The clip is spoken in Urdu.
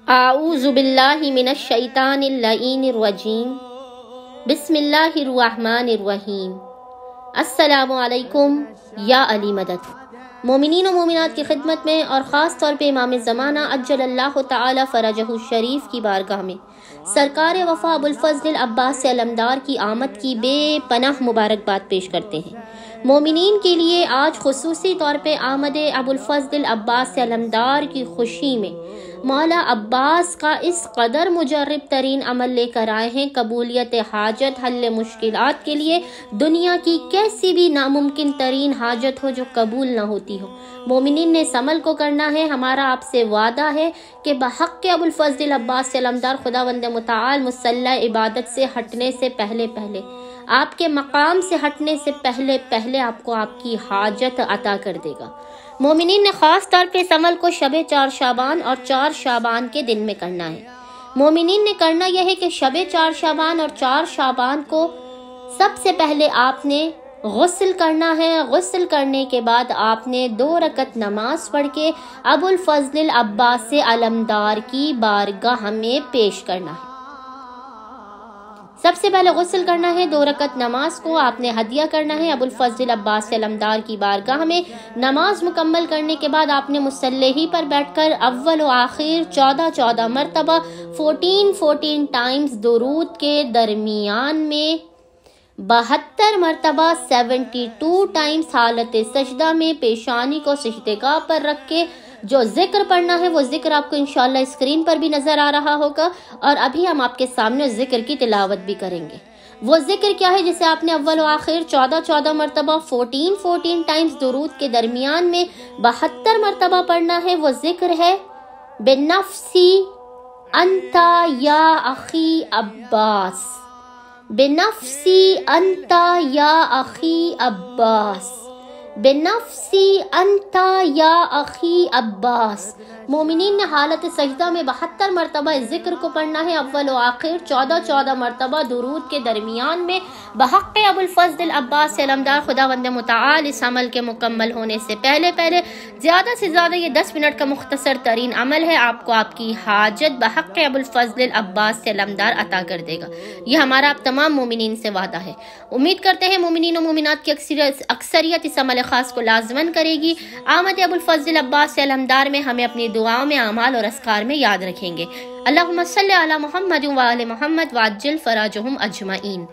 اعوذ باللہ من الشیطان اللعین الرجیم بسم اللہ الرحمن الرحیم السلام علیکم یا علی مدد۔ مومنین و مومنات کی خدمت میں اور خاص طور پہ امام زمانہ عجل اللہ تعالی فرجہ الشریف کی بارگاہ میں سرکار وفا ابو الفضل عباس علمدار کی آمد کی بے پناہ مبارکباد پیش کرتے ہیں۔ مومنین کے لیے آج خصوصی طور پہ آمد ابو الفضل عباس علمدار کی خوشی میں مولا عباس کا اس قدر مجرب ترین عمل لے کر آئے ہیں، قبولیت حاجت، حل مشکلات کے لیے دنیا کی کیسی بھی ناممکن ترین حاجت ہو جو قبول نہ ہوتی ہو، مومنین نے اس عمل کو کرنا ہے۔ ہمارا آپ سے وعدہ ہے کہ بحق ابو الفضل عباس علمدار خداوند متعال مصلی عبادت سے ہٹنے سے پہلے آپ کے مقام سے ہٹنے سے پہلے آپ کو آپ کی حاجت عطا کر دے گا۔ مومنین نے خاص طور پہ اس عمل کو شب 4 شعبان اور 4 شعبان کے دن میں کرنا ہے۔ مومنین نے کرنا یہ ہے کہ شب 4 شعبان اور 4 شعبان کو سب سے پہلے آپ نے غسل کرنا ہے۔ غسل کرنے کے بعد آپ نے 2 رکعت نماز پڑھ کے ابو الفضل عباس علمدار کی بارگاہ میں پیش کرنا ہے۔ سب سے پہلے غسل کرنا ہے، 2 رکعت نماز کو آپ نے ہدیہ کرنا ہے ابو الفضل عباس علمدار کی بارگاہ میں۔ نماز مکمل کرنے کے بعد آپ نے مصلی پر بیٹھ کر اول و آخر 14 مرتبہ 14 ٹائمز درود کے درمیان میں 72 مرتبہ 72 ٹائمز حالت سجدہ میں پیشانی کو سجدگاہ پر رکھ کے جو ذکر پڑھنا ہے وہ ذکر آپ کو انشاءاللہ اسکرین پر بھی نظر آ رہا ہوگا، اور ابھی ہم آپ کے سامنے ذکر کی تلاوت بھی کریں گے۔ وہ ذکر کیا ہے جسے آپ نے اول و آخر 14 مرتبہ 14 ٹائمز درود کے درمیان میں 72 مرتبہ پڑھنا ہے؟ وہ ذکر ہے بنفسی انتا یا اخی عباس، بنفسی انتا یا اخی عباس، بنفسی انتا یا اخی عباس۔ مومنین نے حالت سجدہ میں 72 مرتبہ اس ذکر کو پڑھنا ہے، اول و آخر 14 مرتبہ درود کے درمیان میں بحق ابو الفضل عباس علمدار خداوند متعال۔ اس عمل کے مکمل ہونے سے پہلے زیادہ سے زیادہ یہ 10 منٹ کا مختصر ترین عمل ہے، آپ کو آپ کی حاجت بحق ابو الفضل عباس علمدار عطا کر دے گا۔ یہ ہمارا آپ تمام مومنین سے وعدہ ہے۔ امید کرتے ہیں مومنین و مومنات کی اکثریت اس عمل خاص کو لازمن کرے گی۔ آمد ابو الفضل عباس علمدار میں ہمیں اپنی دعاؤں میں، اعمال اور اذکار میں یاد رکھیں گے۔ اللہم صلی علی محمد و آل محمد وعجل فراجہم اجمعین۔